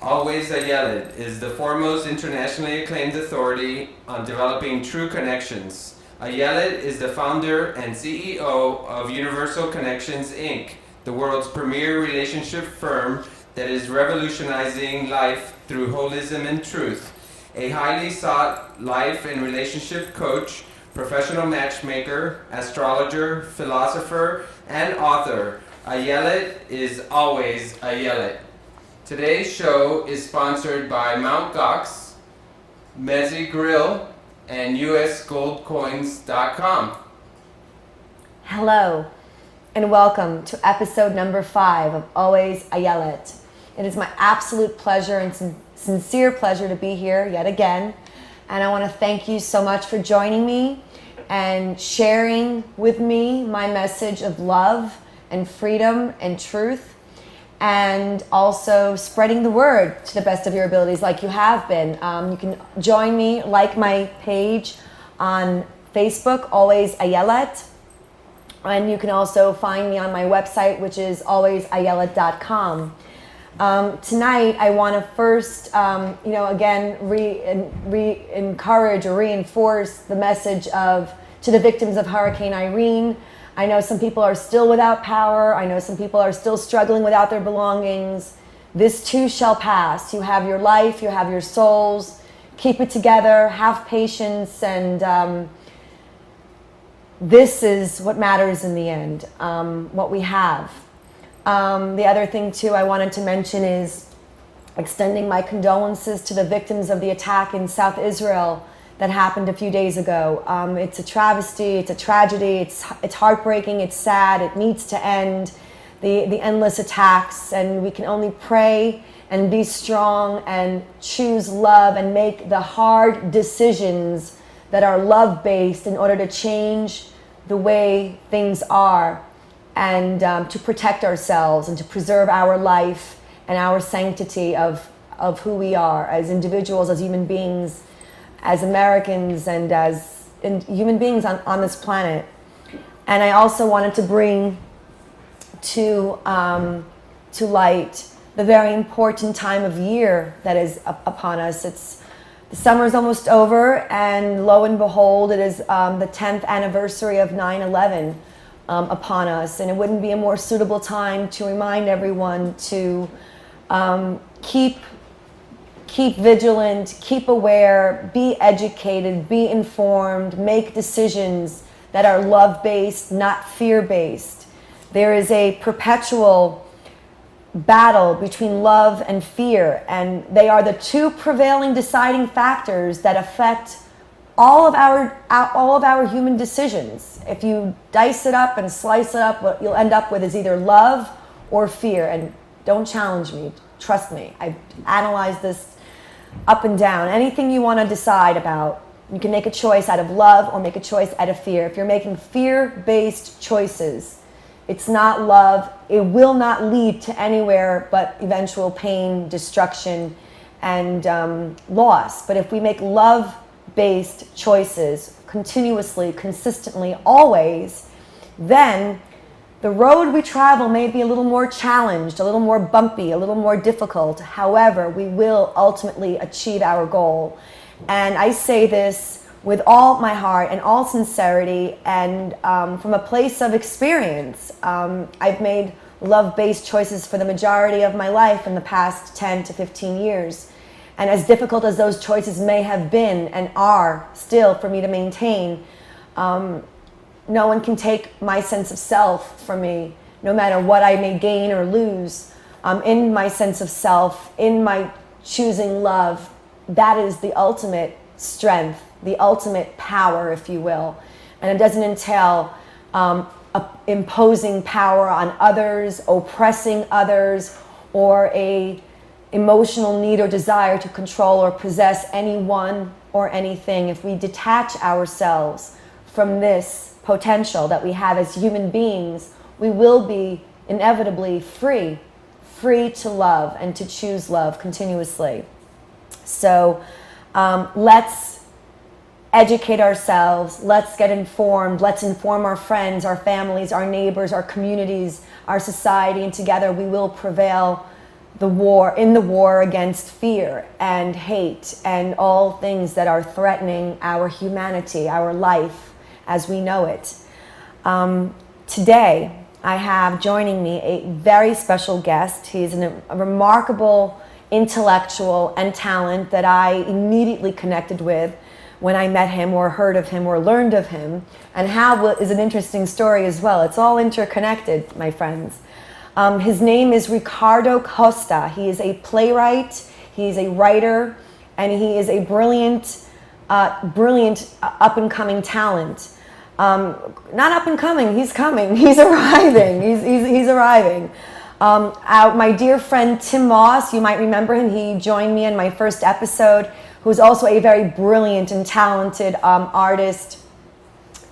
AlwaysAyelet is the foremost internationally acclaimed authority on developing true connections. Ayelet is the founder and CEO of Universal Connections, Inc., the world's premier relationship firm that is revolutionizing life through holism and truth. A highly sought life and relationship coach, professional matchmaker, astrologer, philosopher, and author, Ayelet is always Ayelet. Today's show is sponsored by Mt. Gox, Mezzi Grill, and usgoldcoins.com. Hello, and welcome to episode number 5 of Always Ayelet. It is my absolute pleasure and sincere pleasure to be here yet again. And I want to thank you so much for joining me and sharing with me my message of love and freedom and truth, and also spreading the word to the best of your abilities like you have been. You can join me, like my page on Facebook, AlwaysAyelet, and you can also find me on my website, which is AlwaysAyelet.com. Tonight, I want to first, again, encourage or reinforce the message to the victims of Hurricane Irene. I know some people are still without power. I know some people are still struggling without their belongings. This too shall pass. You have your life, you have your souls. Keep it together, have patience, and this is what matters in the end, what we have. The other thing too I wanted to mention is extending my condolences to the victims of the attack in South Israel that happened a few days ago. It's a travesty, it's a tragedy, it's heartbreaking, it's sad, it needs to end, the endless attacks, and we can only pray and be strong and choose love and make the hard decisions that are love-based in order to change the way things are, and to protect ourselves and to preserve our life and our sanctity of who we are as individuals, as human beings, as Americans, and as human beings on this planet. And I also wanted to bring to light the very important time of year that is upon us. The summer is almost over, and lo and behold, it is the 10th anniversary of 9/11 upon us. And it wouldn't be a more suitable time to remind everyone to keep vigilant, keep aware, be educated, be informed, make decisions that are love-based, not fear-based. There is a perpetual battle between love and fear, and they are the two prevailing deciding factors that affect all of our human decisions. If you dice it up and slice it up, what you'll end up with is either love or fear. And don't challenge me, trust me. I've analyzed this up and down. Anything you want to decide about, you can make a choice out of love or make a choice out of fear. If you're making fear-based choices, it's not love. It will not lead to anywhere but eventual pain, destruction, and loss. But if we make love-based choices continuously, consistently, always, then the road we travel may be a little more challenged, a little more bumpy, a little more difficult. However, we will ultimately achieve our goal. And I say this with all my heart and all sincerity, and from a place of experience. I've made love-based choices for the majority of my life in the past 10 to 15 years. And as difficult as those choices may have been and are still for me to maintain, no one can take my sense of self from me, no matter what I may gain or lose. In my sense of self, in my choosing love, that is the ultimate strength, the ultimate power, if you will. And it doesn't entail imposing power on others, oppressing others, or a emotional need or desire to control or possess anyone or anything. If we detach ourselves from this potential that we have as human beings, we will be inevitably free to love and to choose love continuously. So let's educate ourselves, let's get informed, let's inform our friends, our families, our neighbors, our communities, our society, and together we will prevail the war against fear and hate and all things that are threatening our humanity, our life as we know it. Today, I have joining me a very special guest. He's a remarkable intellectual and talent that I immediately connected with when I met him or heard of him or learned of him. And how is an interesting story as well. It's all interconnected, my friends. His name is Ricardo Costa. He is a playwright, he is a writer, and he is a brilliant up-and-coming talent. Not up-and-coming, he's coming, he's arriving, he's arriving. My dear friend Tim Moss, you might remember him, he joined me in my first episode, who's also a very brilliant and talented artist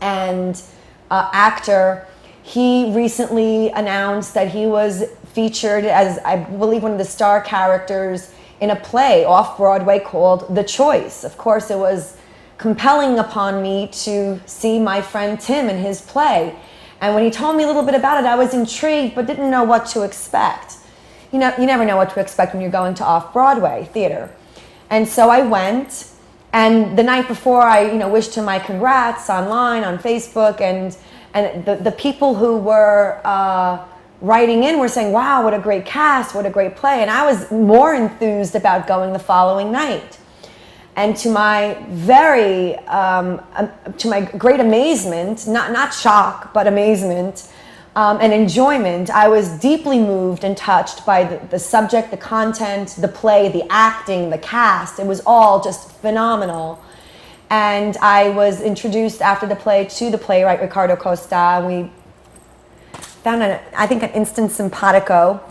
and actor. He recently announced that he was featured as, I believe, one of the star characters in a play off Broadway called The Choice. Of course, it was compelling upon me to see my friend Tim in his play. And when he told me a little bit about it, I was intrigued, but didn't know what to expect. You never know what to expect when you're going to off-Broadway theater. And so I went, and the night before I wished him my congrats online, on Facebook, and the people who were writing in were saying, wow, what a great cast, what a great play. And I was more enthused about going the following night. And to my great amazement, not shock, but amazement and enjoyment, I was deeply moved and touched by the subject, the content, the play, the acting, the cast. It was all just phenomenal. And I was introduced after the play to the playwright Ricardo Costa. We found an instant simpatico.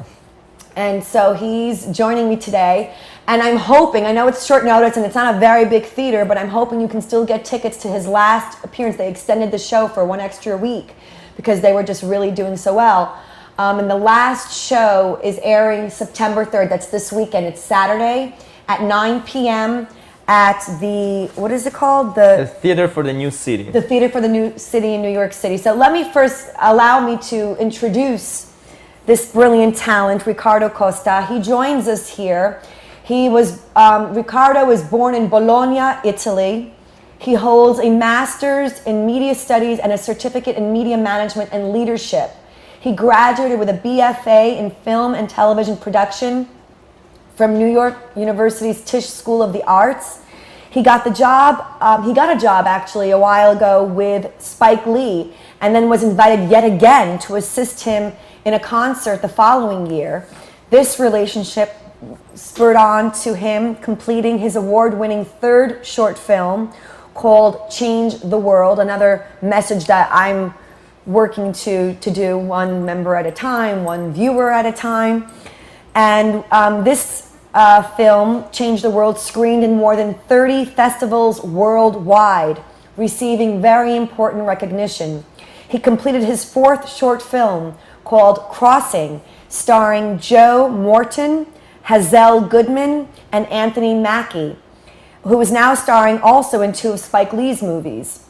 And so he's joining me today. And I'm hoping, I know it's short notice and it's not a very big theater, but I'm hoping you can still get tickets to his last appearance. They extended the show for one extra week because they were just really doing so well. And the last show is airing September 3rd. That's this weekend. It's Saturday at 9 p.m. at the, what is it called? The Theater for the New City. The Theater for the New City in New York City. So let me first allow me to introduce this brilliant talent, Ricardo Costa. He joins us here. Ricardo was born in Bologna, Italy. He holds a master's in media studies and a certificate in media management and leadership. He graduated with a BFA in film and television production from New York University's Tisch School of the Arts. He got a job actually a while ago with Spike Lee, and then was invited yet again to assist him in a concert the following year. This relationship spurred on to him completing his award-winning third short film called Change the World, another message that I'm working to do one member at a time, one viewer at a time. And this film, Change the World, screened in more than 30 festivals worldwide, receiving very important recognition. He completed his fourth short film called Crossing, starring Joe Morton, Hazel Goodman, and Anthony Mackie, who is now starring also in two of Spike Lee's movies.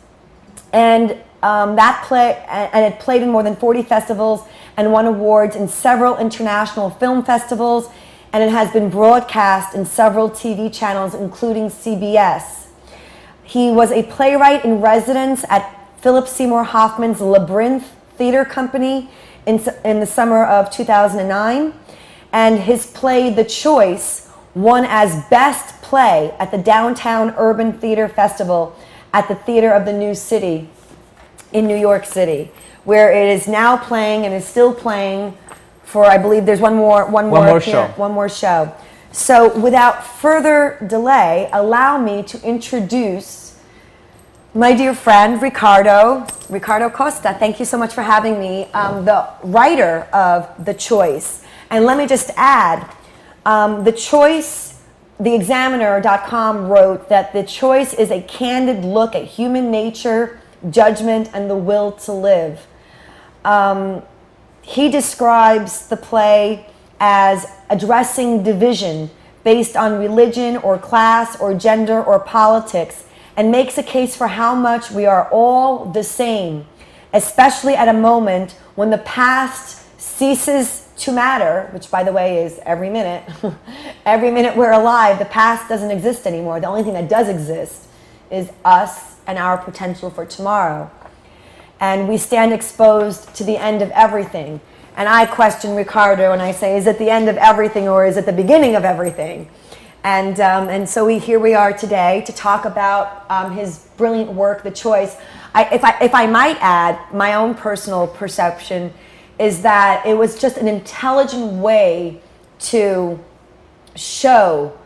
And it played in more than 40 festivals and won awards in several international film festivals, and it has been broadcast in several TV channels, including CBS. He was a playwright in residence at Philip Seymour Hoffman's Labyrinth Theater Company in the summer of 2009. And his play, The Choice, won as Best Play at the Downtown Urban Theater Festival at the Theater of the New City in New York City, where it is now playing and is still playing for, I believe there's one more show. So without further delay, allow me to introduce my dear friend, Ricardo Costa. Thank you so much for having me, the writer of The Choice. And let me just add, The Choice, theexaminer.com wrote that The Choice is a candid look at human nature, judgment, and the will to live. He describes the play as addressing division based on religion or class or gender or politics, and makes a case for how much we are all the same, especially at a moment when the past ceases to matter, which by the way is every minute. Every minute we're alive, the past doesn't exist anymore. The only thing that does exist is us and our potential for tomorrow. And we stand exposed to the end of everything. And I question Ricardo and I say, is it the end of everything or is it the beginning of everything? And so here we are today to talk about his brilliant work, The Choice. If I might add, my own personal perception is that it was just an intelligent way to show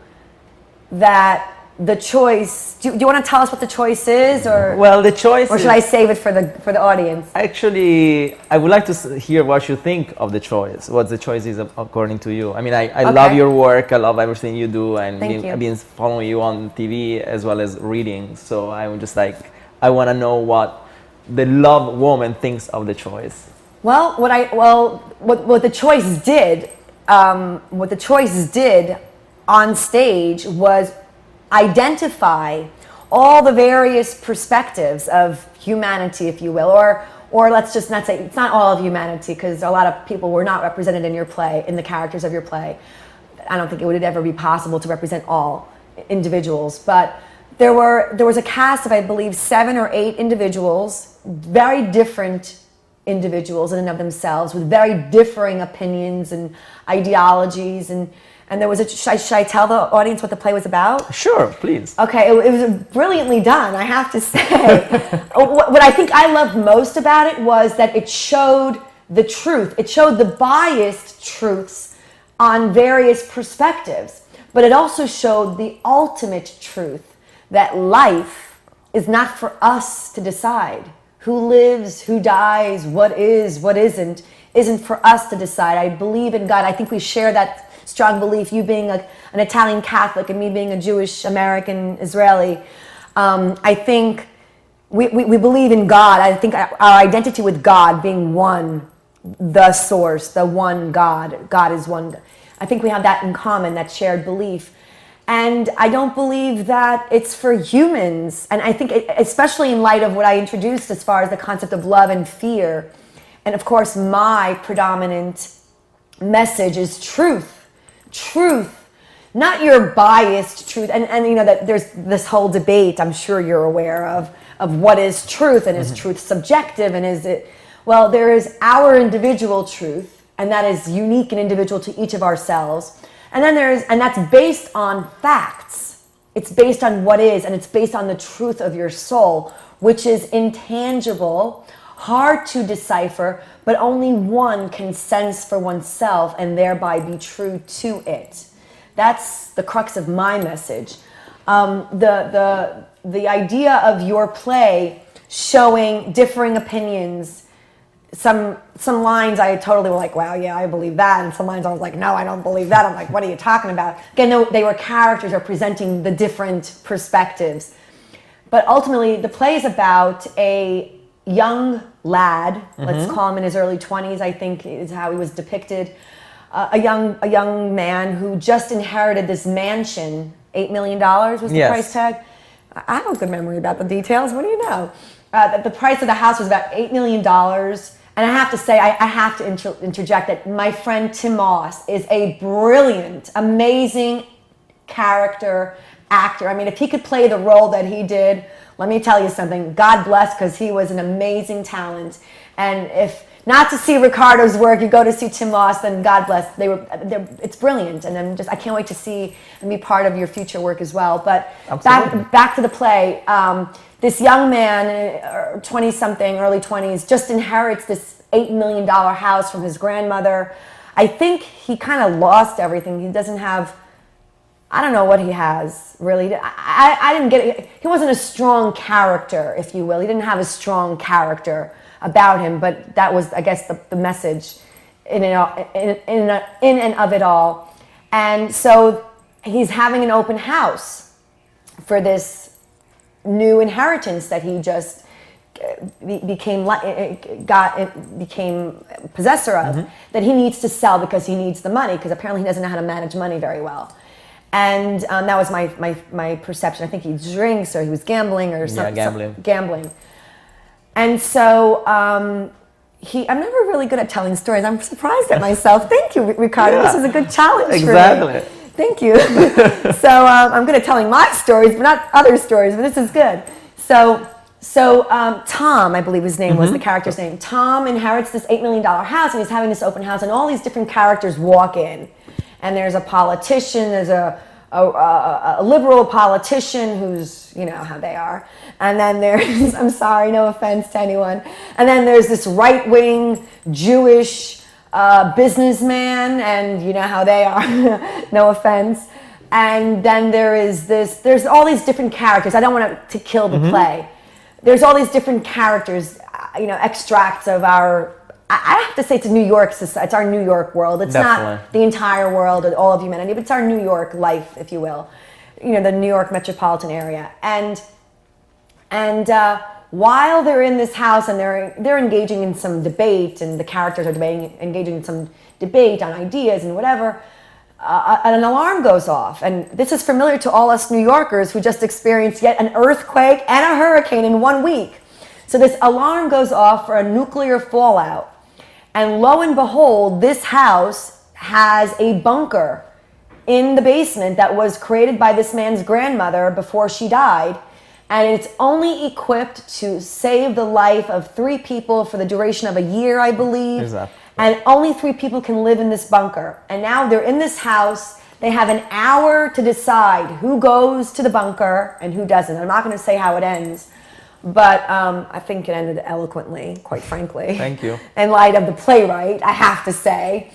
that the choice. Do you want to tell us what the choice is, or well, the choice? Or should I save it for the audience? Actually, I would like to hear what you think of the choice. What the choice is according to you. I mean, I Okay. love your work. I love everything you do, and Thank you. I've been following you on TV as well as reading. So I'm just like, I want to know what the love woman thinks of the choice. Well, what the choice did, on stage was identify all the various perspectives of humanity, if you will, or let's just not say it's not all of humanity, because a lot of people were not represented in your play, in the characters of your play. I don't think it would ever be possible to represent all individuals, but there was a cast of, I believe, 7 or 8 individuals, very different individuals in and of themselves, with very differing opinions and ideologies, and there was should I tell the audience what the play was about? Sure, please. Okay, it was brilliantly done, I have to say. What I think I loved most about it was that it showed the truth. It showed the biased truths on various perspectives, but it also showed the ultimate truth, that life is not for us to decide. Who lives, who dies, what is, what isn't for us to decide. I believe in God. I think we share that strong belief, you being an Italian Catholic and me being a Jewish American Israeli. I think we believe in God. I think our identity with God being one, the source, the one God. God is one. I think we have that in common, that shared belief. And I don't believe that it's for humans. And I think, especially in light of what I introduced as far as the concept of love and fear, and of course my predominant message is truth. Truth, not your biased truth. And you know that there's this whole debate, I'm sure you're aware of what is truth, and is truth subjective, and is it, well, there is our individual truth, and that is unique and individual to each of ourselves. And then and that's based on facts. It's based on what is, and it's based on the truth of your soul, which is intangible, hard to decipher, but only one can sense for oneself and thereby be true to it. That's the crux of my message. The idea of your play showing differing opinions. Some lines I totally were like, wow, yeah, I believe that. And some lines I was like, no, I don't believe that. I'm like, what are you talking about? Again, they were characters representing the different perspectives. But ultimately, the play is about a young lad, let's call him in his early 20s, I think is how he was depicted. A young man who just inherited this mansion. $8 million was the price tag. I have a good memory about the details. What do you know? The price of the house was about $8 million. And I have to say, I have to interject that my friend Tim Moss is a brilliant, amazing character actor. I mean, if he could play the role that he did, let me tell you something. God bless, because he was an amazing talent. And if not to see Ricardo's work, you go to see Tim Moss, then God bless. It's brilliant, and I can't wait to see and be part of your future work as well. But back to the play. This young man, 20-something, early 20s, just inherits this $8 million house from his grandmother. I think he kind of lost everything. He doesn't have, I don't know what he has, really. I didn't get it. He wasn't a strong character, if you will. He didn't have a strong character about him, but that was, I guess, the message in and of it all. And so he's having an open house for this new inheritance that he just became possessor of, that he needs to sell because he needs the money, because apparently he doesn't know how to manage money very well. And that was my perception. I think he drinks or he was gambling or something. Gambling. Gambling. And so I'm never really good at telling stories. I'm surprised at myself. Thank you, Ricardo. This is a good challenge for me. Thank you. So I'm good at telling my stories, but not other stories, but this is good. So Tom, I believe his name was the character's name. Tom inherits this $8 million house, and he's having this open house, and all these different characters walk in. And there's a politician, there's a liberal politician who's, you know how they are. And then there's, I'm sorry, no offense to anyone. And then there's this right-wing Jewish businessman, and you know how they are, no offense. And then there's all these different characters. I don't want to kill the play. There's all these different characters, you know, extracts of our, I have to say it's New York society, it's our New York world. It's not the entire world or all of humanity, but it's our New York life, if you will. You know, the New York metropolitan area. And while they're in this house and they're engaging in some debate, and the characters are engaging in some debate on ideas and whatever, an alarm goes off. And this is familiar to all us New Yorkers who just experienced yet an earthquake and a hurricane in 1 week. So this alarm goes off for a nuclear fallout. And lo and behold, this house has a bunker in the basement that was created by this man's grandmother before she died. And it's only equipped to save the life of 3 people for the duration of a year, I believe. Exactly. And only 3 people can live in this bunker. And now they're in this house. They have an hour to decide who goes to the bunker and who doesn't. I'm not going to say how it ends, but I think it ended eloquently, quite frankly. Thank you. In light of the playwright, I have to say.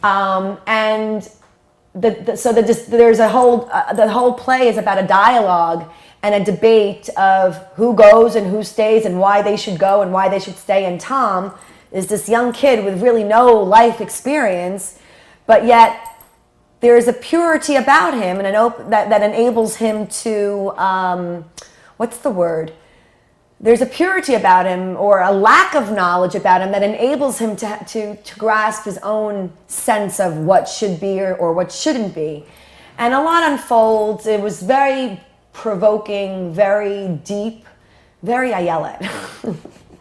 And there's a whole the whole play is about a dialogue and a debate of who goes and who stays and why they should go and why they should stay. And Tom is this young kid with really no life experience, but yet there is a purity about him and that enables him to, what's the word? There's a purity about him, or a lack of knowledge about him, that enables him to grasp his own sense of what should be or what shouldn't be. And a lot unfolds. It was very provoking, very deep, very Ayelet.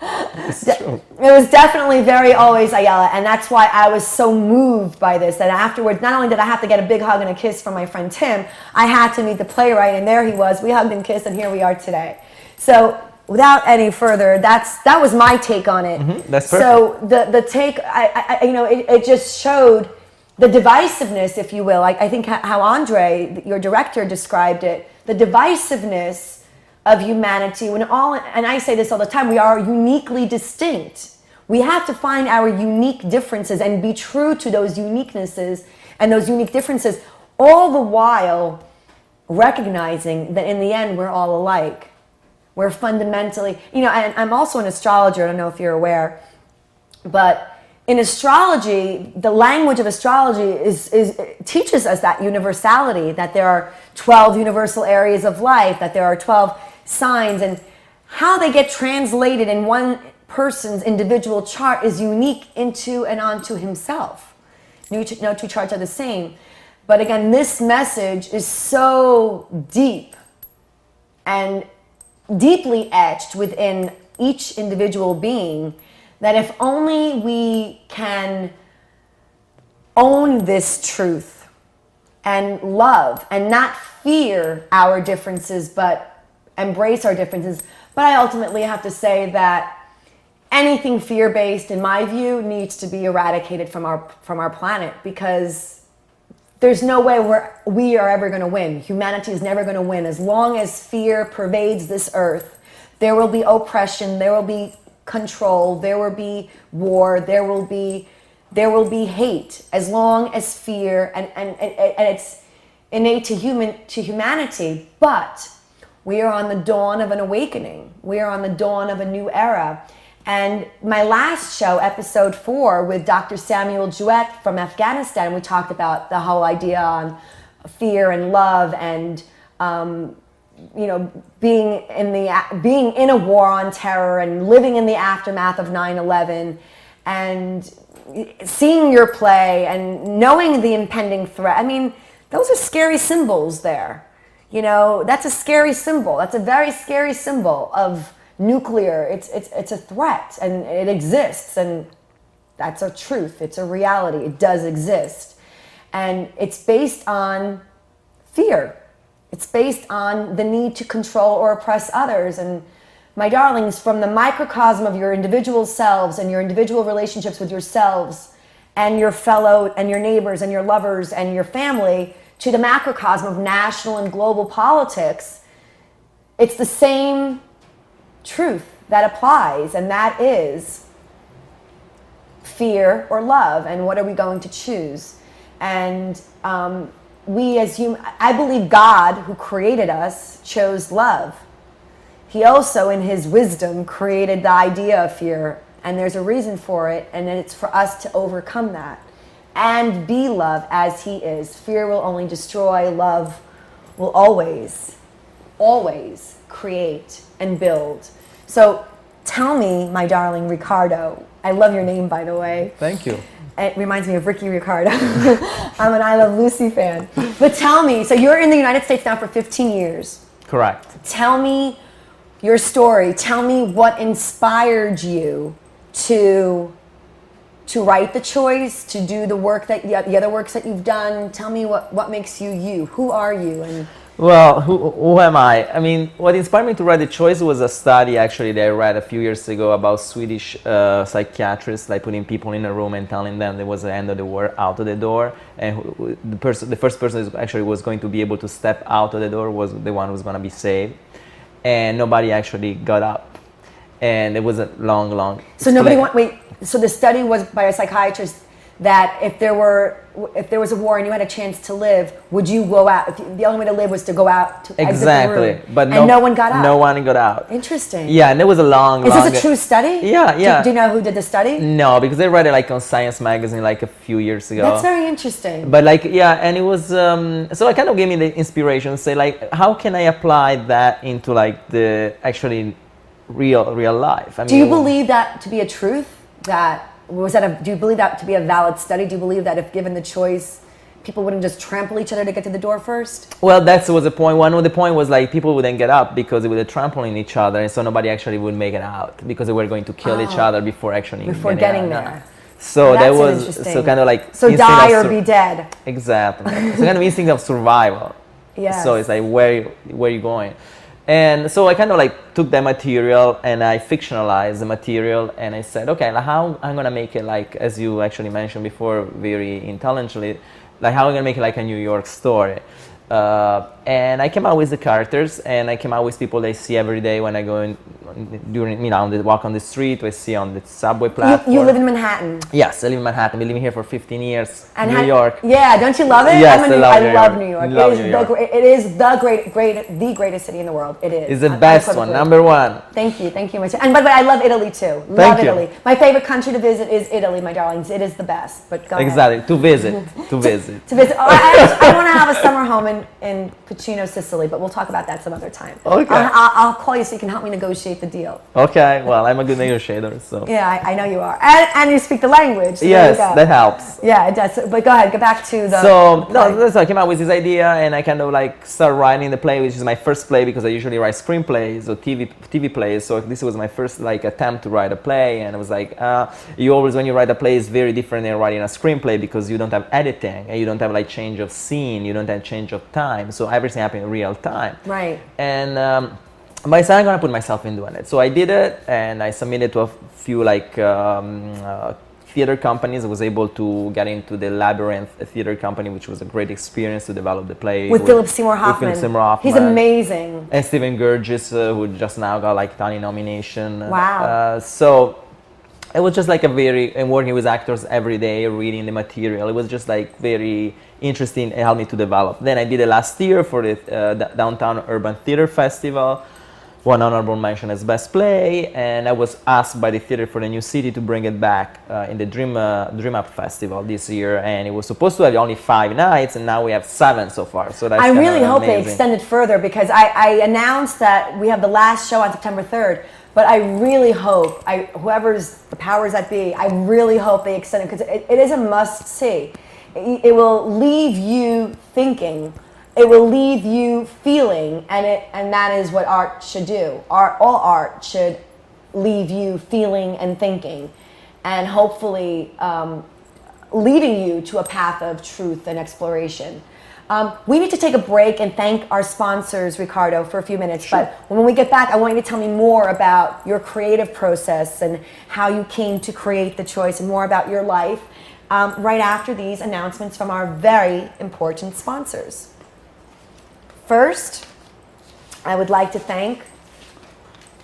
It was definitely very Always Ayelet, and that's why I was so moved by this, that afterwards, not only did I have to get a big hug and a kiss from my friend Tim, I had to meet the playwright, and there he was. We hugged and kissed, and here we are today. So without any further, that was my take on it. That's perfect. So the take, it just showed the divisiveness, if you will. I think how Andre, your director, described it, the divisiveness of humanity, and I say this all the time, we are uniquely distinct. We have to find our unique differences and be true to those uniquenesses and those unique differences, all the while recognizing that in the end we're all alike. We're fundamentally, and I'm also an astrologer, I don't know if you're aware, but in astrology, the language of astrology teaches us that universality, that there are 12 universal areas of life, that there are 12 signs, and how they get translated in one person's individual chart is unique into and onto himself. No 2 charts are the same. But again, this message is so deep and deeply etched within each individual being that if only we can own this truth and love and not fear our differences, but embrace our differences. But I ultimately have to say that anything fear-based, in my view, needs to be eradicated from our planet, because there's no way we are ever going to win. Humanity is never going to win. As long as fear pervades this earth, there will be oppression, there will be control, there will be war, there will be hate. As long as fear, and it's innate to humanity, but we are on the dawn of an awakening. We are on the dawn of a new era. And my last show, episode 4, with Dr. Samuel Jewett from Afghanistan, we talked about the whole idea on fear and love, and being in a war on terror and living in the aftermath of 9/11, and seeing your play and knowing the impending threat. I mean, those are scary symbols there. You know, that's a scary symbol. That's a very scary symbol of nuclear. It's a threat, and it exists, and that's a truth. It's a reality. It does exist. And it's based on fear. It's based on the need to control or oppress others. And my darlings, from the microcosm of your individual selves and your individual relationships with yourselves and your fellow and your neighbors and your lovers and your family to the macrocosm of national and global politics, it's the same truth that applies, and that is fear or love, and what are we going to choose? And we as humans, I believe God, who created us, chose love. He also, in his wisdom, created the idea of fear, and there's a reason for it, and it's for us to overcome that and be love as he is. Fear will only destroy. Love will always, always create and build. So tell me, my darling Ricardo, I love your name, by the way. Thank you. It reminds me of Ricky Ricardo. I'm an I Love Lucy fan. But tell me, so you're in the United States now for 15 years. Correct. Tell me your story. Tell me what inspired you to write The Choice, to do the work that the other works that you've done. Tell me what makes you you. Who are you? And well, who am I? I mean, what inspired me to write The Choice was a study actually that I read a few years ago about Swedish psychiatrists, like putting people in a room and telling them there was the end of the world out of the door, and the first person who actually was going to be able to step out of the door was the one who was going to be saved, and nobody actually got up, and it was a long. So So the study was by a psychiatrist that if there was a war and you had a chance to live, would you go out? The only way to live was to go out to exit the room. But no one got out. No one got out. Interesting. Yeah, and it was a long. Is this a true study? Yeah. Do you know who did the study? No, because I read it like on Science magazine like a few years ago. That's very interesting. But like, yeah, and it was so it kind of gave me the inspiration to say like, how can I apply that into like the actually real life? I mean, do you believe that to be a truth? Do you believe that to be a valid study? Do you believe that if given the choice, people wouldn't just trample each other to get to the door first? Well, that was the point. One of the point was like people wouldn't get up because they were trampling each other, and so nobody actually would make it out because they were going to kill each other before getting there. So that was so kind of like die or be dead. Exactly. So kind of instinct of survival. Yeah. So it's like where are you going? And so I kind of like took that material and I fictionalized the material, and I said, okay, like how I'm gonna make it like, as you actually mentioned before, very intelligently, like how I'm gonna make it like a New York story. And I came out with the characters, and I came out with people they see every day when I go in walk on the street, I see on the subway platform. You live in Manhattan? Yes, I live in Manhattan. Been living here for 15 years. And New York. Yeah, don't you love it? Yes, I love New York. It is the greatest city in the world. It is. It's the best one, number one. Thank you, much. And by the way, I love Italy too. Love Italy. My favorite country to visit is Italy, my darlings. It is the best. But go ahead. To visit. To visit. Oh, I want to have a summer home in Puccino, Sicily, but we'll talk about that some other time. Okay. I'll call you so you can help me negotiate the deal. Okay, well, I'm a good negotiator, so. Yeah, I know you are. And you speak the language. So yes, that helps. Yeah, it does. But go ahead, get back to the... So I came out with this idea, and I kind of like started writing the play, which is my first play, because I usually write screenplays or TV plays, so this was my first like attempt to write a play, and it was like, you always, when you write a play, it's very different than writing a screenplay, because you don't have editing, and you don't have like change of scene, you don't have change of time, so everything happened in real time. Right. And but I said, I'm gonna put myself in doing it. So I did it, and I submitted to a few like theater companies. I was able to get into the Labyrinth theater company, which was a great experience to develop the play. With Philip Seymour Hoffman. He's amazing. And Stephen Gurgis, who just now got like Tony nomination. Wow. So it was just like and working with actors every day, reading the material. It was just like very interesting. It helped me to develop. Then I did it last year for the Downtown Urban Theater Festival. One honorable mention as best play, and I was asked by the Theater for the New City to bring it back in the Dream Up Festival this year, and it was supposed to have only 5 nights, and now we have 7 so far. So that's I really hope amazing. They extend it further, because I announced that we have the last show on September 3rd, but I really hope, whoever's the powers that be, I really hope they extend it, because it is a must see. It will leave you thinking. It will leave you feeling, and that is what art should do. All art should leave you feeling and thinking, and hopefully leading you to a path of truth and exploration. We need to take a break and thank our sponsors, Ricardo, for a few minutes. Sure. But when we get back, I want you to tell me more about your creative process and how you came to create the choice, and more about your life right after these announcements from our very important sponsors. First, I would like to thank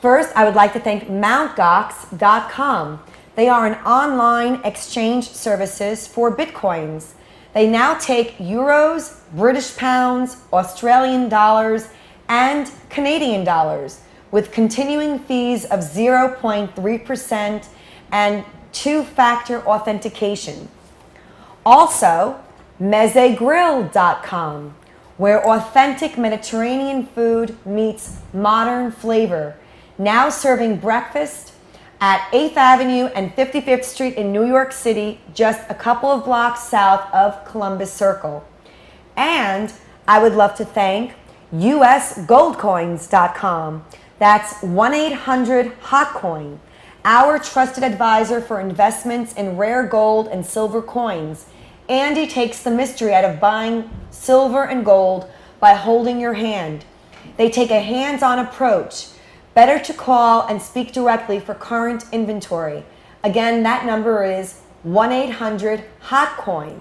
MountGox.com. They are an online exchange services for Bitcoins. They now take euros, British pounds, Australian dollars, and Canadian dollars with continuing fees of 0.3% and two-factor authentication. Also, mezegrill.com, where authentic Mediterranean food meets modern flavor, now serving breakfast at 8th Avenue and 55th Street in New York City, just a couple of blocks south of Columbus Circle. And I would love to thank usgoldcoins.com. That's 1-800-HOT-COIN, our trusted advisor for investments in rare gold and silver coins. Andy takes the mystery out of buying silver and gold by holding your hand. They take a hands-on approach. Better to call and speak directly for current inventory. Again, that number is 1-800-HOT-COIN.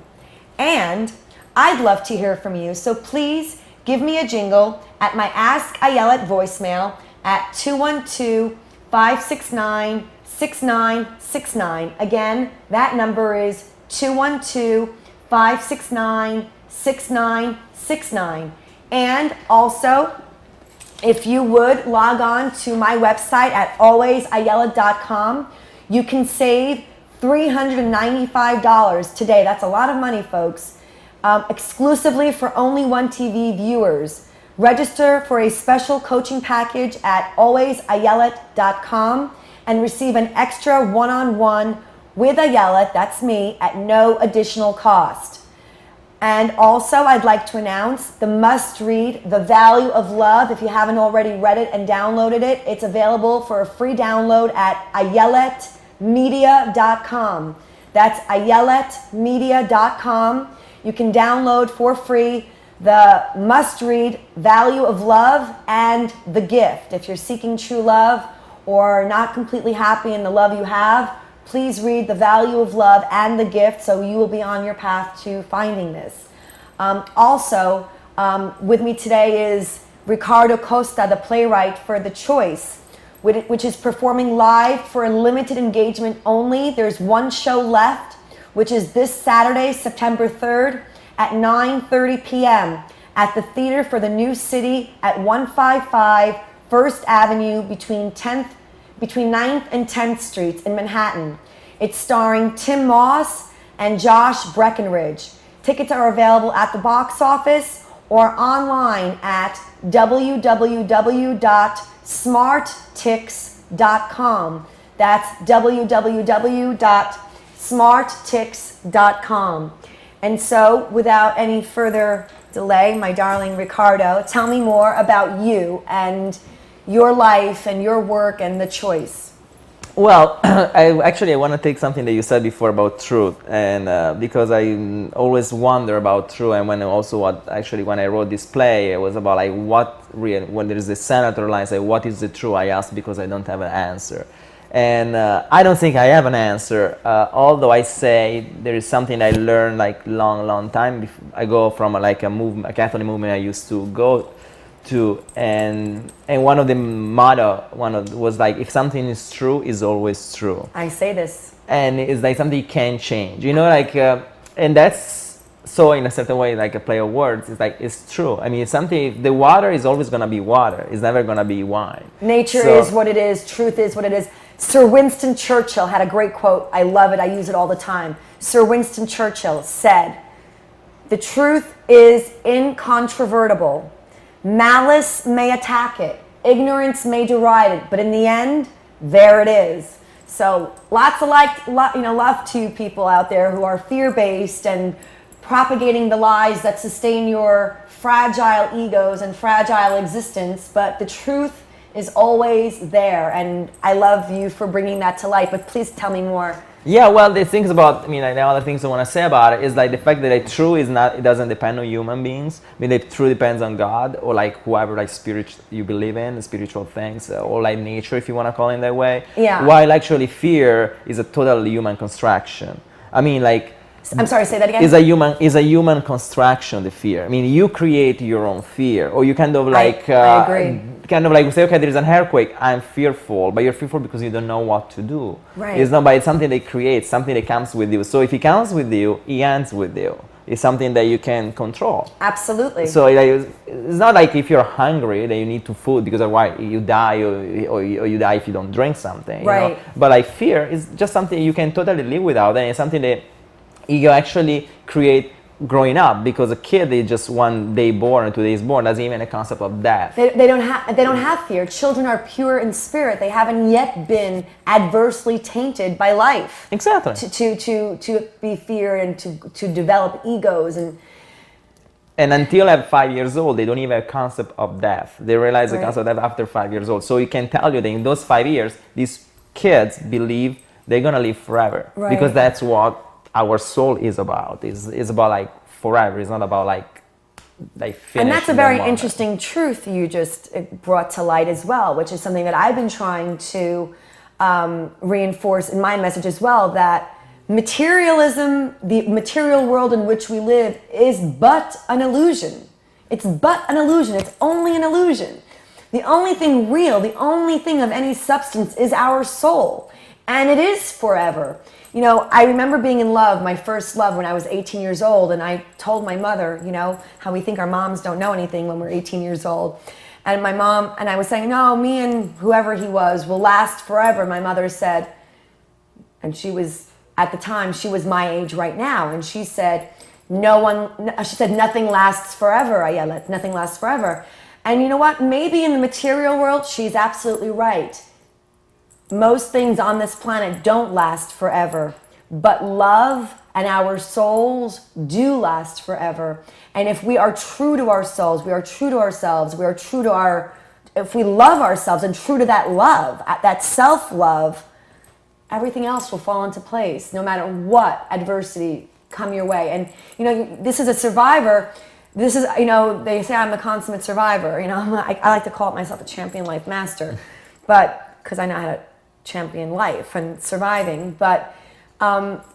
And I'd love to hear from you, so please give me a jingle at my Ask Ayelet voicemail at 212-569-6969. Again, that number is 212-569-6969. And also, if you would log on to my website at AlwaysAyelet.com, you can save $395 today. That's a lot of money, folks. Exclusively for only One TV viewers. Register for a special coaching package at AlwaysAyelet.com and receive an extra one-on-one with Ayelet, that's me, at no additional cost. And also, I'd like to announce the must-read, The Value of Love. If you haven't already read it and downloaded it, it's available for a free download at ayeletmedia.com. That's ayeletmedia.com. You can download for free the must-read Value of Love and The Gift. If you're seeking true love or not completely happy in the love you have, please read The Value of Love and The Gift, so you will be on your path to finding this. Also, with me today is Ricardo Costa, the playwright for The Choice, which is performing live for a limited engagement only. There's one show left, which is this Saturday, September 3rd at 9:30 p.m. at the Theater for the New City at 155 First Avenue between 9th and 10th Streets in Manhattan. It's starring Tim Moss and Josh Breckenridge. Tickets are available at the box office or online at www.smarttix.com. That's www.smarttix.com. And so, without any further delay, my darling Ricardo, tell me more about you and your life and your work and The Choice. Well, I want to take something that you said before about truth, and because I always wonder about truth, and when I wrote this play, it was about like when there is a senator line, say what is the truth? I ask because I don't have an answer, and I don't think I have an answer. Although I say there is something I learned like long time. I go from a Catholic movement I used to go to, and one of the motto was like, if something is true, it's always true. I say this, and it's like something you can't change, and that's so in a certain way like a play of words. It's like it's true. I mean, the water is always gonna be water. It's never gonna be wine. Nature is what it is. Truth is what it is. Sir Winston Churchill had a great quote. I love it. I use it all the time. Sir Winston Churchill said, "The truth is incontrovertible. Malice may attack it, ignorance may deride it, but in the end, there it is." So lots of love to people out there who are fear-based and propagating the lies that sustain your fragile egos and fragile existence, but the truth is always there. And I love you for bringing that to light, but please tell me more. Yeah, well, the things about, I mean, like, the other things I want to say about it is like the fact that like true is not, it doesn't depend on human beings. I mean, it true depends on God or like whoever like spirit you believe in, spiritual things, or like nature, if you want to call it that way. Yeah. While actually fear is a totally human construction. I mean, like, I'm sorry, say that again. is a human construction, the fear. I mean, you create your own fear, or you kind of like I agree. Kind of like say, okay, there is an earthquake, I'm fearful, but you're fearful because you don't know what to do. Right. It's not, but it's something that creates, something that comes with you. So if it comes with you, it ends with you. It's something that you can control. Absolutely. So it's not like if you're hungry that you need to food because otherwise you die or you die if you don't drink something. Right. You know? But like fear is just something you can totally live without, and it's something that you actually create growing up, because a kid is just one day born or 2 days born, doesn't even a concept of death. They don't have fear. Children are pure in spirit. They haven't yet been adversely tainted by life. Exactly. To be feared and to develop egos and until at 5 years old, they don't even have a concept of death. They realize the Right. concept of death after 5 years old. So you can tell you that in those 5 years, these kids believe they're gonna live forever, Right. because that's what our soul is about. Is about like forever. It's not about like finish. And that's a very interesting truth you just brought to light as well, which is something that I've been trying to reinforce in my message as well, that materialism, the material world in which we live, is but an illusion. It's but an illusion. It's only an illusion. The only thing real, the only thing of any substance is our soul. And it is forever. You know, I remember being in love, my first love, when I was 18 years old, and I told my mother, you know, how we think our moms don't know anything when we're 18 years old. And my mom, and I was saying, no, me and whoever he was will last forever. My mother said, and she was, at the time, she was my age right now, and she said, nothing lasts forever, Ayelet, nothing lasts forever. And you know what? Maybe in the material world, she's absolutely right. Most things on this planet don't last forever, but love and our souls do last forever. And if we are true to our souls, we are true to ourselves, we are true to if we love ourselves and true to that love, that self-love, everything else will fall into place no matter what adversity come your way. And you know, this is a survivor. This is, you know, they say I'm a consummate survivor. You know, I like to call myself a champion life master, but because I know how to champion life and surviving. But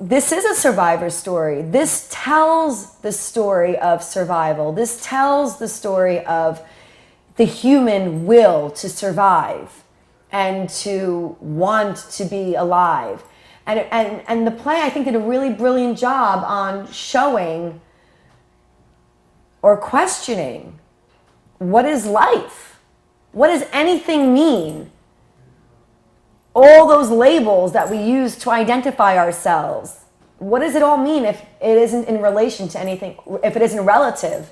this is a survivor story. This tells the story of survival. This tells the story of the human will to survive and to want to be alive. And the play, I think, did a really brilliant job on showing or questioning, what is life? What does anything mean? All those labels that we use to identify ourselves, what does it all mean if it isn't in relation to anything, if it isn't relative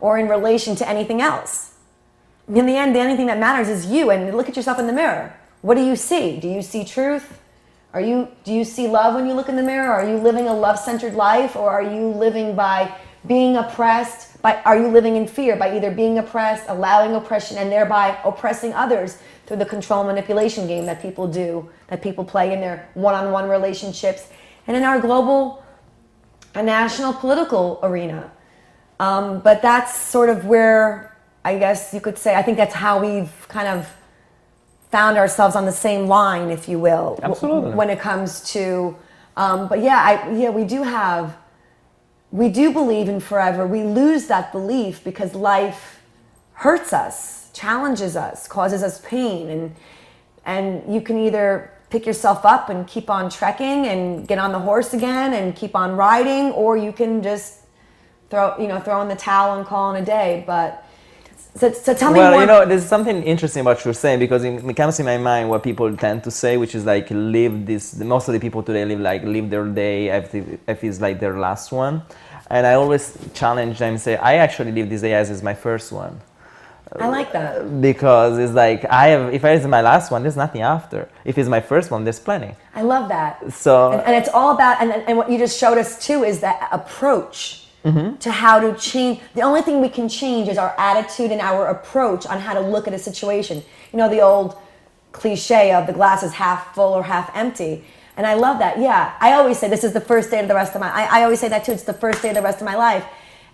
or in relation to anything else? In the end, the only thing that matters is you, and look at yourself in the mirror. What do you see? Do you see truth? Do you see love when you look in the mirror? Are you living a love-centered life, or are you living by being oppressed? Are you living in fear by either being oppressed, allowing oppression, and thereby oppressing others through the control manipulation game that people do, that people play in their one-on-one relationships and in our global and national political arena? But that's sort of where, I guess you could say, I think that's how we've kind of found ourselves on the same line, if you will. Absolutely. When it comes to, but yeah, we do believe in forever. We lose that belief because life hurts us, challenges us, causes us pain, and you can either pick yourself up and keep on trekking and get on the horse again and keep on riding, or you can just throw in the towel and call it a day. But so tell me more. Well, you know, there's something interesting about what you're saying, because it comes in my mind what people tend to say, which is like most of the people today live their day if it's like their last one. And I always challenge them and say, I actually live this day as is my first one. I like that. Because it's like, if it is my last one, there's nothing after. If it's my first one, there's plenty. I love that. So, and it's all about, and what you just showed us too is that approach. to how to change. The only thing we can change is our attitude and our approach on how to look at a situation. You know, the old cliche of the glass is half full or half empty. And I love that. Yeah, I always say this is the first day of the rest of my, I always say that too. It's the first day of the rest of my life.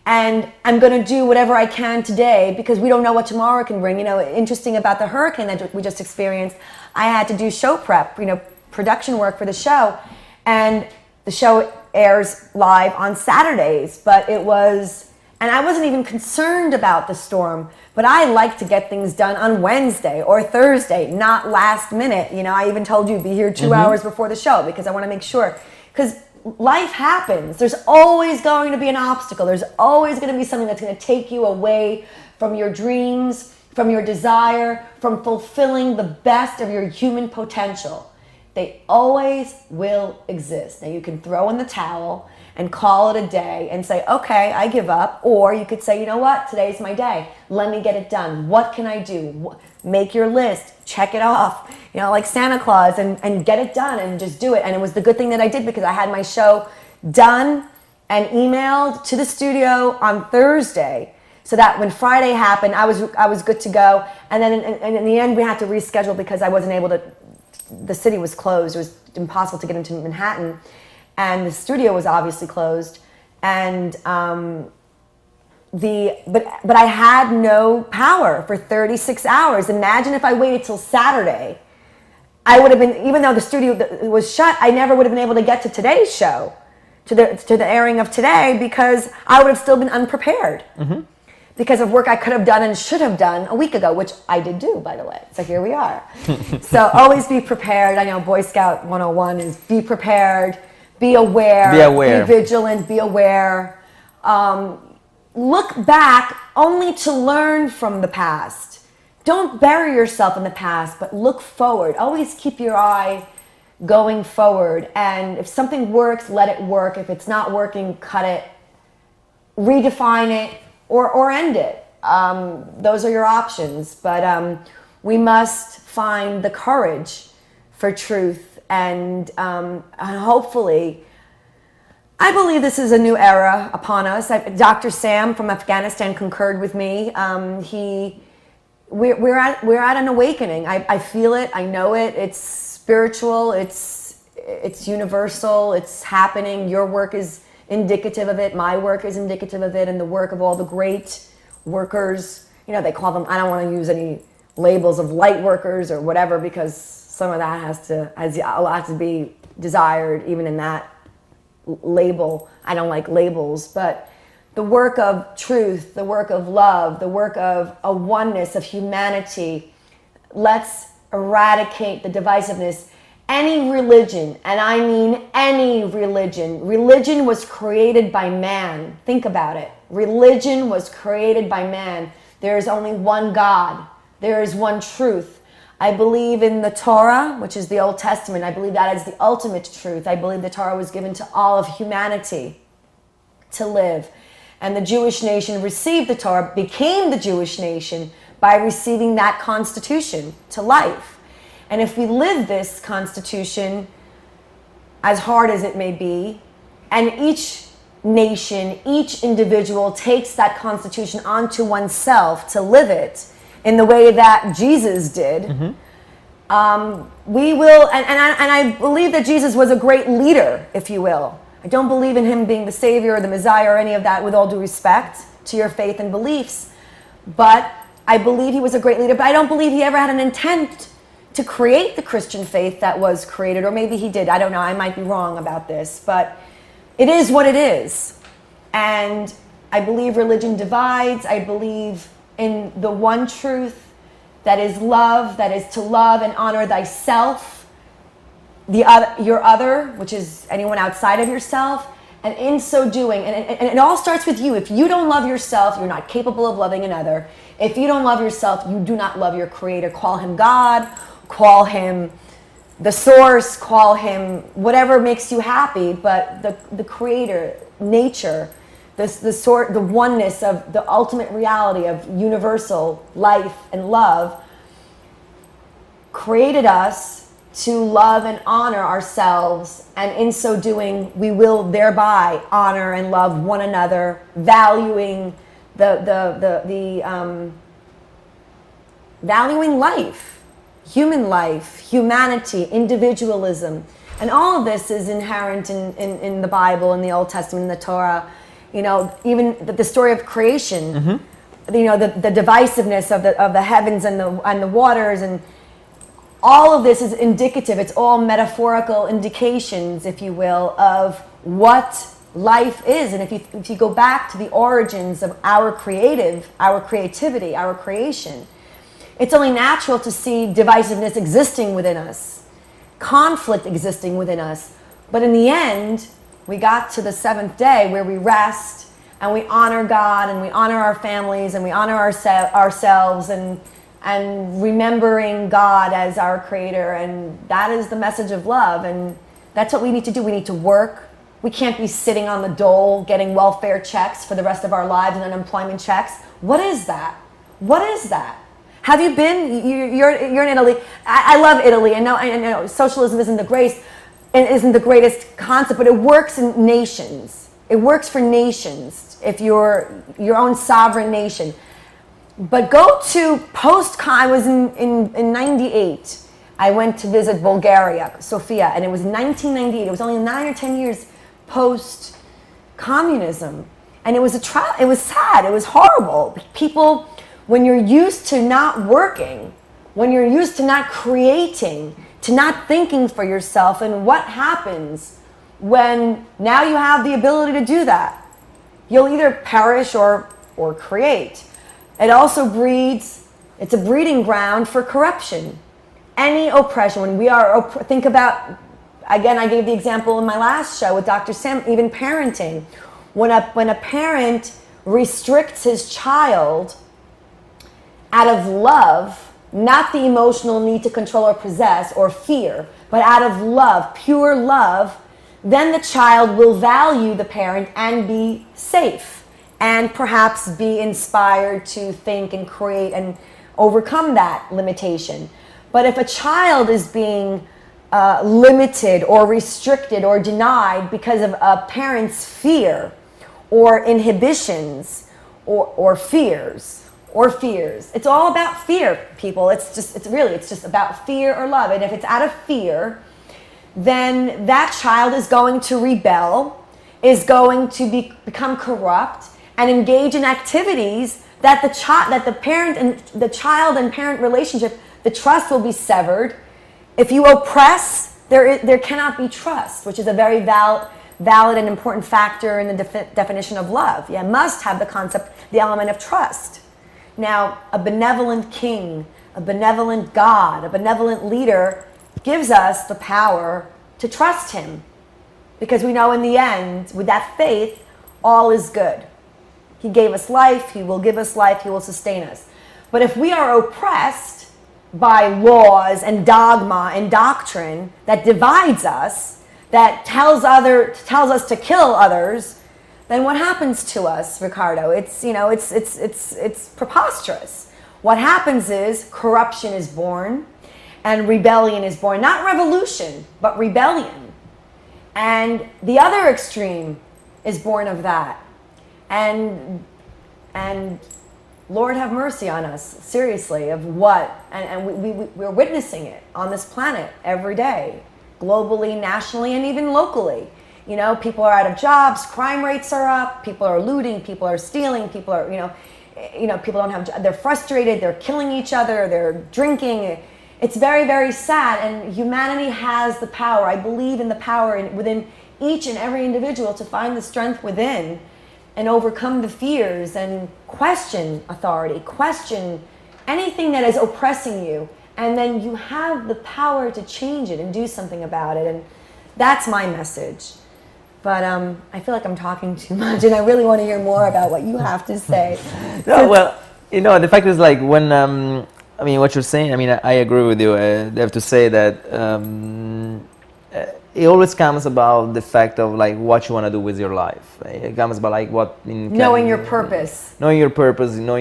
And I'm going to do whatever I can today because we don't know what tomorrow can bring. You know, interesting about the hurricane that we just experienced, I had to do show prep, you know, production work for the show. And the show airs live on Saturdays, but it was, and I wasn't even concerned about the storm, but I like to get things done on Wednesday or Thursday, not last minute. You know, I even told you be here 2 hours before the show because I want to make sure, because life happens. There's always going to be an obstacle. There's always going to be something that's going to take you away from your dreams, from your desire, from fulfilling the best of your human potential. They always will exist. Now you can throw in the towel and call it a day and say, okay, I give up. Or you could say, you know what, today's my day. Let me get it done. What can I do? Make your list, check it off, you know, like Santa Claus, and get it done and just do it. And it was the good thing that I did because I had my show done and emailed to the studio on Thursday so that when Friday happened, I was good to go. And then in the end, we had to reschedule because I wasn't able to, the city was closed. It was impossible to get into Manhattan. And the studio was obviously closed. And but I had no power for 36 hours. Imagine if I waited till Saturday. I would have been, even though the studio was shut, I never would have been able to get to today's show, to the airing of today, because I would have still been unprepared. Because of work I could have done and should have done a week ago, which I did do, by the way. So here we are. So always be prepared. I know Boy Scout 101 is be prepared, be aware, be vigilant, be aware. Look back only to learn from the past. Don't bury yourself in the past, but look forward. Always keep your eye going forward. And if something works, let it work. If it's not working, cut it, redefine it, or end it. Those are your options. But we must find the courage for truth. And hopefully, I believe this is a new era upon us. Dr. Sam from Afghanistan concurred with me. We're at an awakening. I feel it. I know it. It's spiritual. It's universal. It's happening. Your work is indicative of it. My work is indicative of it, and the work of all the great workers. You know, they call them, I don't want to use any labels of light workers or whatever, because some of that has a lot to be desired even in that label. I don't like labels, but the work of truth, the work of love, the work of a oneness of humanity. Let's eradicate the divisiveness. Any religion, and I mean any religion was created by man. Think about it. Religion was created by man. There is only one God. There is one truth. I believe in the Torah, which is the Old Testament. I believe that is the ultimate truth. I believe the Torah was given to all of humanity to live. And the Jewish nation received the Torah, became the Jewish nation by receiving that constitution to life. And if we live this constitution, as hard as it may be, and each nation, each individual takes that constitution onto oneself to live it in the way that Jesus did, we will, and I believe that Jesus was a great leader, if you will. I don't believe in him being the savior or the Messiah or any of that, with all due respect to your faith and beliefs. But I believe he was a great leader, but I don't believe he ever had an intent to create the Christian faith that was created, or maybe he did. I don't know. I might be wrong about this, but it is what it is. And I believe religion divides. I believe in the one truth that is love, that is to love and honor thyself, your other, which is anyone outside of yourself. And in so doing, and it all starts with you. If you don't love yourself, you're not capable of loving another. If you don't love yourself, you do not love your Creator. Call him God, call him the source, call him whatever makes you happy, but the Creator, nature, the oneness of the ultimate reality of universal life and love created us to love and honor ourselves, and in so doing, we will thereby honor and love one another, valuing valuing life, humanity, individualism. And all of this is inherent in the Bible, in the Old Testament, in the Torah. You know, even the story of creation, you know, the divisiveness of the heavens and the waters, and all of this is indicative. It's all metaphorical indications, if you will, of what life is. And if you go back to the origins of our creativity, our creation, it's only natural to see divisiveness existing within us, conflict existing within us. But in the end, we got to the seventh day where we rest and we honor God and we honor our families and we honor ourselves and remembering God as our creator. And that is the message of love. And that's what we need to do. We need to work. We can't be sitting on the dole getting welfare checks for the rest of our lives and unemployment checks. What is that? What is that? Have you been? You're in Italy. I love Italy. I know socialism isn't the greatest concept, but it works in nations. It works for nations if you're your own sovereign nation. But go to I was in 98. I went to visit Bulgaria, Sofia, and it was 1998. It was only 9 or 10 years post communism. And it was it was sad. It was horrible. People, when you're used to not working, when you're used to not creating, to not thinking for yourself, and what happens when now you have the ability to do that? You'll either perish or create. It also it's a breeding ground for corruption. Any oppression, when we are, think about, again, I gave the example in my last show with Dr. Sam, even parenting. When a parent restricts his child out of love, not the emotional need to control or possess or fear, but out of love, pure love, then the child will value the parent and be safe and perhaps be inspired to think and create and overcome that limitation. But if a child is being limited or restricted or denied because of a parent's fear or inhibitions or fears, it's all about fear, people. It's just about fear or love. And if it's out of fear, then that child is going to rebel, is going to become corrupt, and engage in activities that the parent and the child and parent relationship, the trust will be severed. If you oppress, there cannot be trust, which is a very valid and important factor in the definition of love. You must have the element of trust. Now, a benevolent king, a benevolent God, a benevolent leader gives us the power to trust him, because we know in the end, with that faith, all is good. He gave us life, he will give us life, he will sustain us. But if we are oppressed by laws and dogma and doctrine that divides us, that tells us to kill others, then what happens to us, Ricardo? It's preposterous. What happens is corruption is born and rebellion is born. Not revolution, but rebellion. And the other extreme is born of that. And Lord have mercy on us, seriously, of what? And we're witnessing it on this planet every day, globally, nationally, and even locally. You know, people are out of jobs, crime rates are up, people are looting, people are stealing, people are, people don't have, they're frustrated, they're killing each other, they're drinking. It's very, very sad, and humanity has the power. I believe in the power within each and every individual to find the strength within and overcome the fears and question authority, question anything that is oppressing you, and then you have the power to change it and do something about it. And that's my message. But I feel like I'm talking too much, and I really want to hear more about what you have to say. No, well, the fact is, like, when what you're saying, I agree with you. I have to say that it always comes about the fact of like what you want to do with your life. It comes about like knowing your purpose, knowing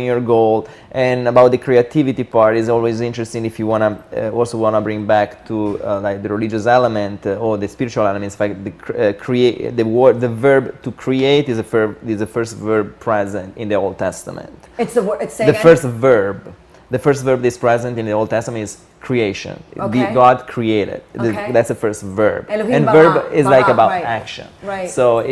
your goal, and about the creativity part is always interesting if you want to also want to bring back to like the religious element or the spiritual element. In fact, the verb to create is the first verb present in the Old Testament. It's the first verb. The first verb that's present in the Old Testament is creation. Okay. God created. Okay. That's the first verb. Elohim And bara, verb is bara, like about right. action. Right. So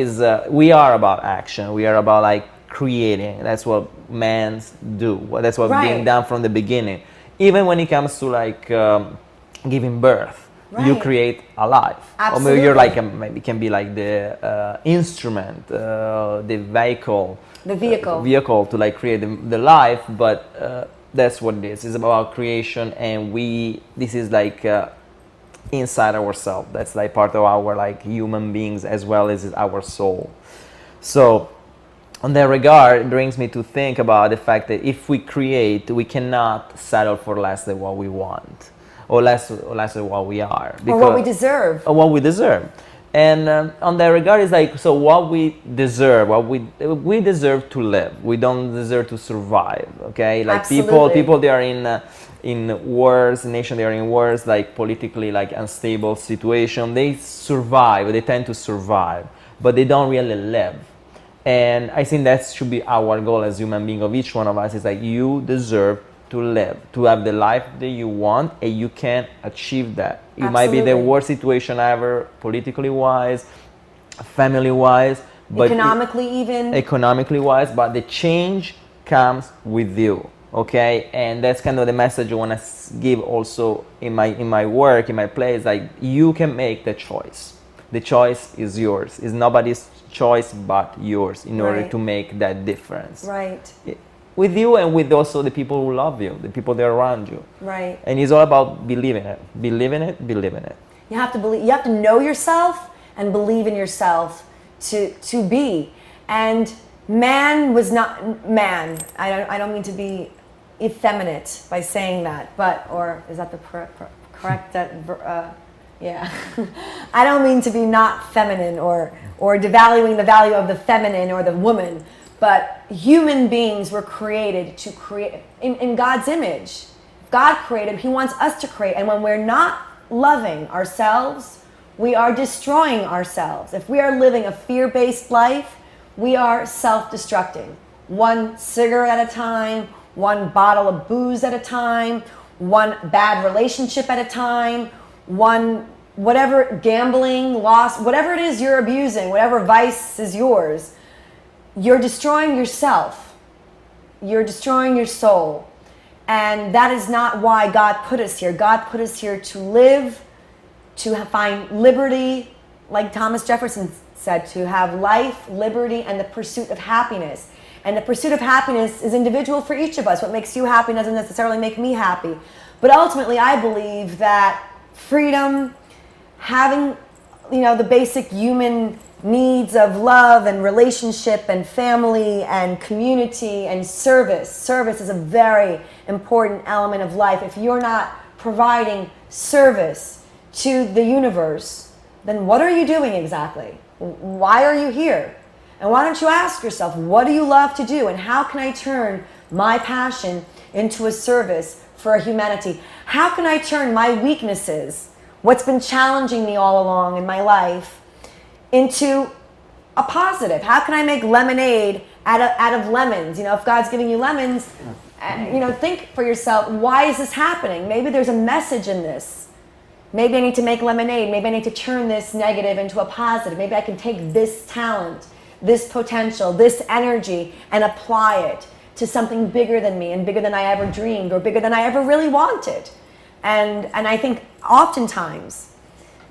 we are about action. We are about like creating. That's what mans do. That's what Right. being done from the beginning. Even when it comes to like giving birth, you Right. create a life. Absolutely. Or maybe you're like maybe it can be like the instrument, the vehicle. The vehicle. Vehicle to like create the life, but that's what it is. It's about creation, and this is like inside ourselves. That's like part of our like human beings as well as our soul. So on that regard, it brings me to think about the fact that if we create, we cannot settle for less than what we want, or less than what we are, Or what we deserve. Or what we deserve. And on that regard, it's like, so what we deserve, we deserve to live. We don't deserve to survive. Okay, like Absolutely. people they are in wars, nation they are in wars, like politically like unstable situation. They survive. They tend to survive, but they don't really live. And I think that should be our goal as human being of each one of us. Is like you deserve to live, to have the life that you want, and you can achieve that. It might be the worst situation ever, politically wise, family wise, but economically wise, but the change comes with you. Okay, and that's kind of the message I want to give also in my work, in my plays. Like you can make the choice. The choice is yours. It's nobody's choice but yours in order to make that difference. Right. With you and with also the people who love you, the people that are around you. Right. And it's all about believing it. Believing it, believing it. You have to believe. You have to know yourself and believe in yourself to be. And man was not man. I don't mean to be effeminate by saying that, but or is that the correct yeah. I don't mean to be not feminine or devaluing the value of the feminine or the woman. But human beings were created to create in God's image. God created, He wants us to create. And when we're not loving ourselves, we are destroying ourselves. If we are living a fear-based life, we are self-destructing. One cigarette at a time, one bottle of booze at a time, one bad relationship at a time, one whatever gambling, loss, whatever it is you're abusing, whatever vice is yours. You're destroying yourself. You're destroying your soul. And that is not why God put us here. God put us here to live, to find liberty, like Thomas Jefferson said, to have life, liberty, and the pursuit of happiness. And the pursuit of happiness is individual for each of us. What makes you happy doesn't necessarily make me happy. But ultimately, I believe that freedom, having, the basic human needs of love and relationship and family and community and service. Service is a very important element of life. If you're not providing service to the universe, then what are you doing exactly? Why are you here? And why don't you ask yourself, what do you love to do? And how can I turn my passion into a service for humanity? How can I turn my weaknesses, what's been challenging me all along in my life, into a positive? How can I make lemonade out of lemons? If God's giving you lemons, think for yourself, why is this happening? Maybe there's a message in this. Maybe I need to make lemonade. Maybe I need to turn this negative into a positive. Maybe I can take this talent, this potential, this energy, and apply it to something bigger than me and bigger than I ever dreamed or bigger than I ever really wanted. And I think oftentimes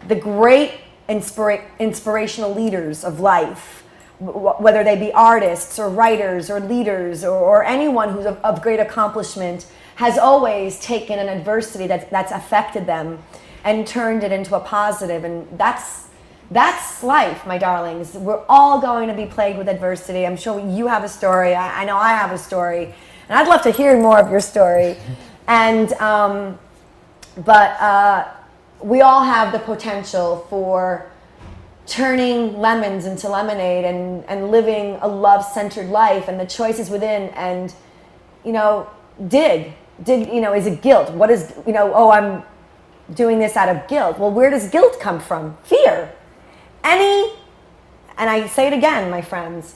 the great inspirational leaders of life, whether they be artists or writers or leaders or anyone who's of great accomplishment, has always taken an adversity that's affected them and turned it into a positive. And that's life, my darlings. We're all going to be plagued with adversity. I'm sure you have a story. I know I have a story, and I'd love to hear more of your story. And we all have the potential for turning lemons into lemonade and living a love-centered life, and the choice is within. And dig, is it guilt? What is, oh, I'm doing this out of guilt. Well, where does guilt come from? Fear. And I say it again, my friends,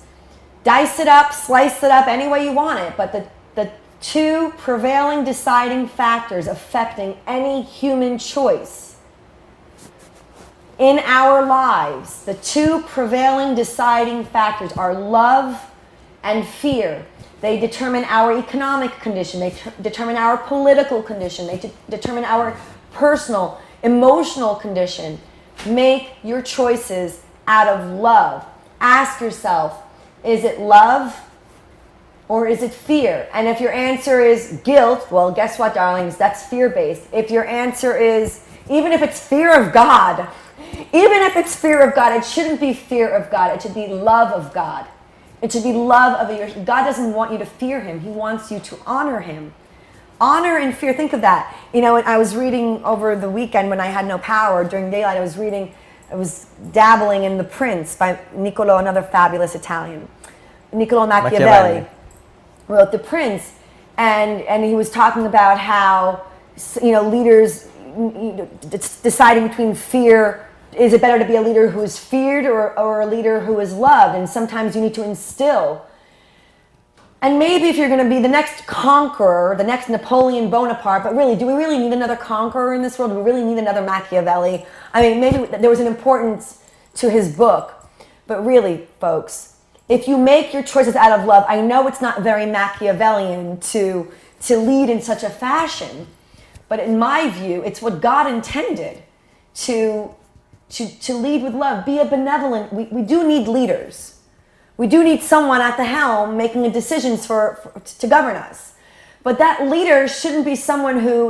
dice it up, slice it up any way you want it, but the two prevailing deciding factors affecting any human choice in our lives, the two prevailing deciding factors are love and fear. They determine our economic condition. They determine our political condition. They determine our personal, emotional condition. Make your choices out of love. Ask yourself, is it love or is it fear? And if your answer is guilt, well, guess what, darlings? That's fear-based. If your answer is, even if it's fear of God, it shouldn't be fear of God. It should be love of God. It should be love of yours. God doesn't want you to fear him. He wants you to honor him. Honor and fear. Think of that. And I was reading over the weekend when I had no power during daylight. I was dabbling in The Prince by Niccolo, another fabulous Italian. Niccolo Machiavelli wrote The Prince, and he was talking about how leaders deciding between fear. Is it better to be a leader who is feared or a leader who is loved? And sometimes you need to instill. And maybe if you're going to be the next conqueror, the next Napoleon Bonaparte, but really, do we really need another conqueror in this world? Do we really need another Machiavelli? I mean, maybe there was an importance to his book. But really, folks, if you make your choices out of love, I know it's not very Machiavellian to lead in such a fashion. But in my view, it's what God intended to lead with love. Be a benevolent. We do need leaders. We do need someone at the helm making the decisions to govern us. But that leader shouldn't be someone who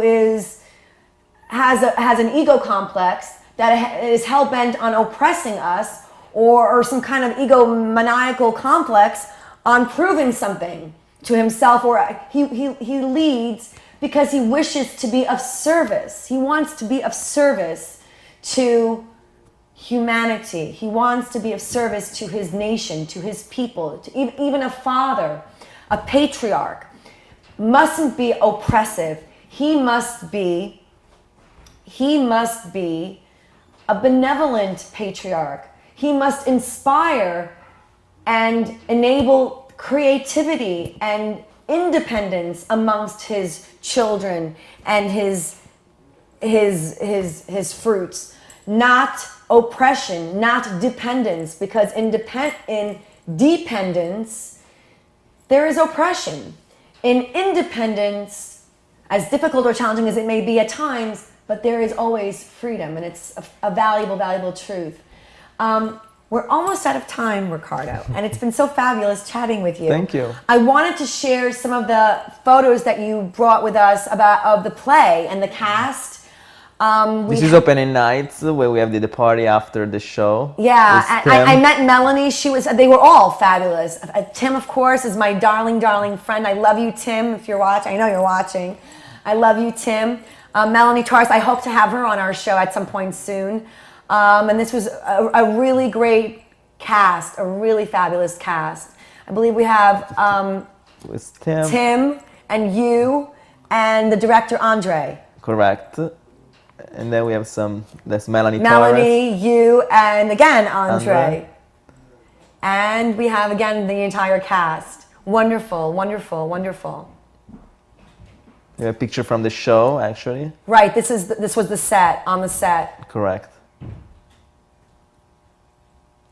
has an ego complex that is hell-bent on oppressing us, or some kind of egomaniacal complex on proving something to himself. Or he leads because he wishes to be of service. He wants to be of service to humanity. He wants to be of service to his nation, to his people. To even a father, a patriarch, mustn't be oppressive. He must be a benevolent patriarch. He must inspire and enable creativity and independence amongst his children and his fruits. Not oppression, not dependence, because in dependence, there is oppression. In independence, as difficult or challenging as it may be at times, but there is always freedom, and it's a valuable, valuable truth. We're almost out of time, Ricardo, and it's been so fabulous chatting with you. Thank you. I wanted to share some of the photos that you brought with us of the play and the cast. This is opening nights where we have the party after the show. Yeah, I met Melanie. They were all fabulous. Tim, of course, is my darling, darling friend. I love you, Tim, if you're watching. I know you're watching. I love you, Tim. Melanie Torres, I hope to have her on our show at some point soon. And this was a really great cast, a really fabulous cast. I believe we have with Tim. Tim and you and the director, Andre. Correct. And then we have that's Melanie Torres. Melanie, you, and again, Andre. And we have, again, the entire cast. Wonderful, wonderful, wonderful. We have a picture from the show, actually. Right, this was the set, on the set. Correct.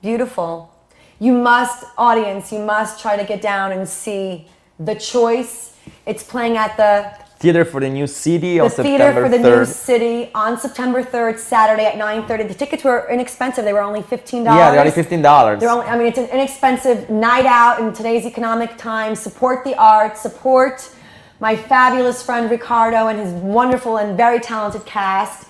Beautiful. You must try to get down and see The Choice. It's playing at the Theater for the New City on September 3rd. The Theater for the New City on September 3rd, Saturday at 9:30. The tickets were inexpensive. They were only $15. Yeah, they're only $15. It's an inexpensive night out in today's economic times. Support the arts. Support my fabulous friend Ricardo and his wonderful and very talented cast.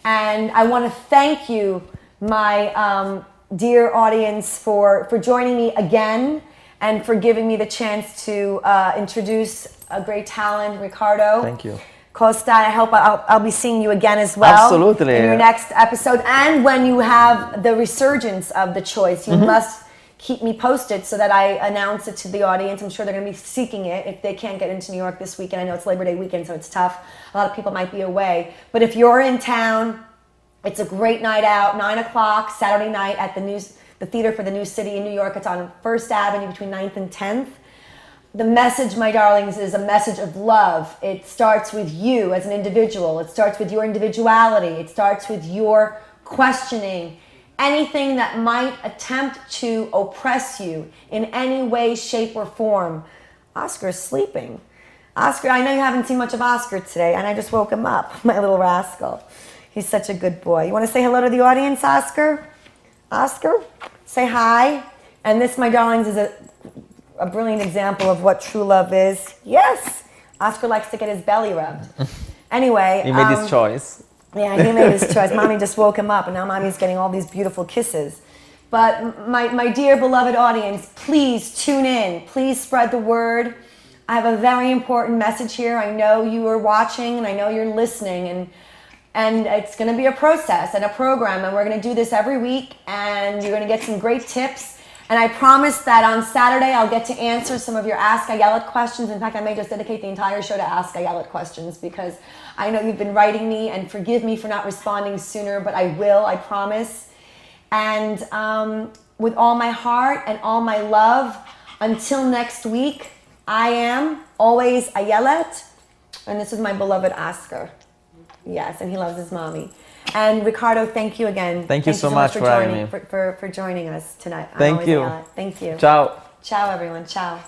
And I want to thank you, my dear audience, for joining me again and for giving me the chance to introduce a great talent, Ricardo. Thank you. Costa. I hope I'll be seeing you again as well. Absolutely. In your next episode. And when you have the resurgence of the choice, you must keep me posted so that I announce it to the audience. I'm sure they're going to be seeking it if they can't get into New York this weekend. I know it's Labor Day weekend, so it's tough. A lot of people might be away. But if you're in town, it's a great night out, 9 o'clock, Saturday night at the Theater for the New City in New York. It's on 1st Avenue between 9th and 10th. The message, my darlings, is a message of love. It starts with you as an individual. It starts with your individuality. It starts with your questioning anything that might attempt to oppress you in any way, shape, or form. Oscar's sleeping. Oscar, I know you haven't seen much of Oscar today, and I just woke him up, my little rascal. He's such a good boy. You want to say hello to the audience, Oscar? Oscar, say hi. And this, my darlings, is a brilliant example of what true love is. Yes, Oscar likes to get his belly rubbed. Anyway. He made his choice. Yeah, he made his choice. Mommy just woke him up, and now Mommy's getting all these beautiful kisses. But my dear beloved audience, please tune in. Please spread the word. I have a very important message here. I know you are watching, and I know you're listening, and it's going to be a process and a program, and we're going to do this every week, and you're going to get some great tips. And I promise that on Saturday, I'll get to answer some of your Ask Ayelet questions. In fact, I may just dedicate the entire show to Ask Ayelet questions because I know you've been writing me, and forgive me for not responding sooner, but I will, I promise. And with all my heart and all my love, until next week, I am always Ayelet, and this is my beloved Oscar. Yes, and he loves his mommy. And Ricardo, thank you again. Thank you so much for having me. For joining us tonight. Thank you. Thank you. Ciao. Ciao, everyone. Ciao.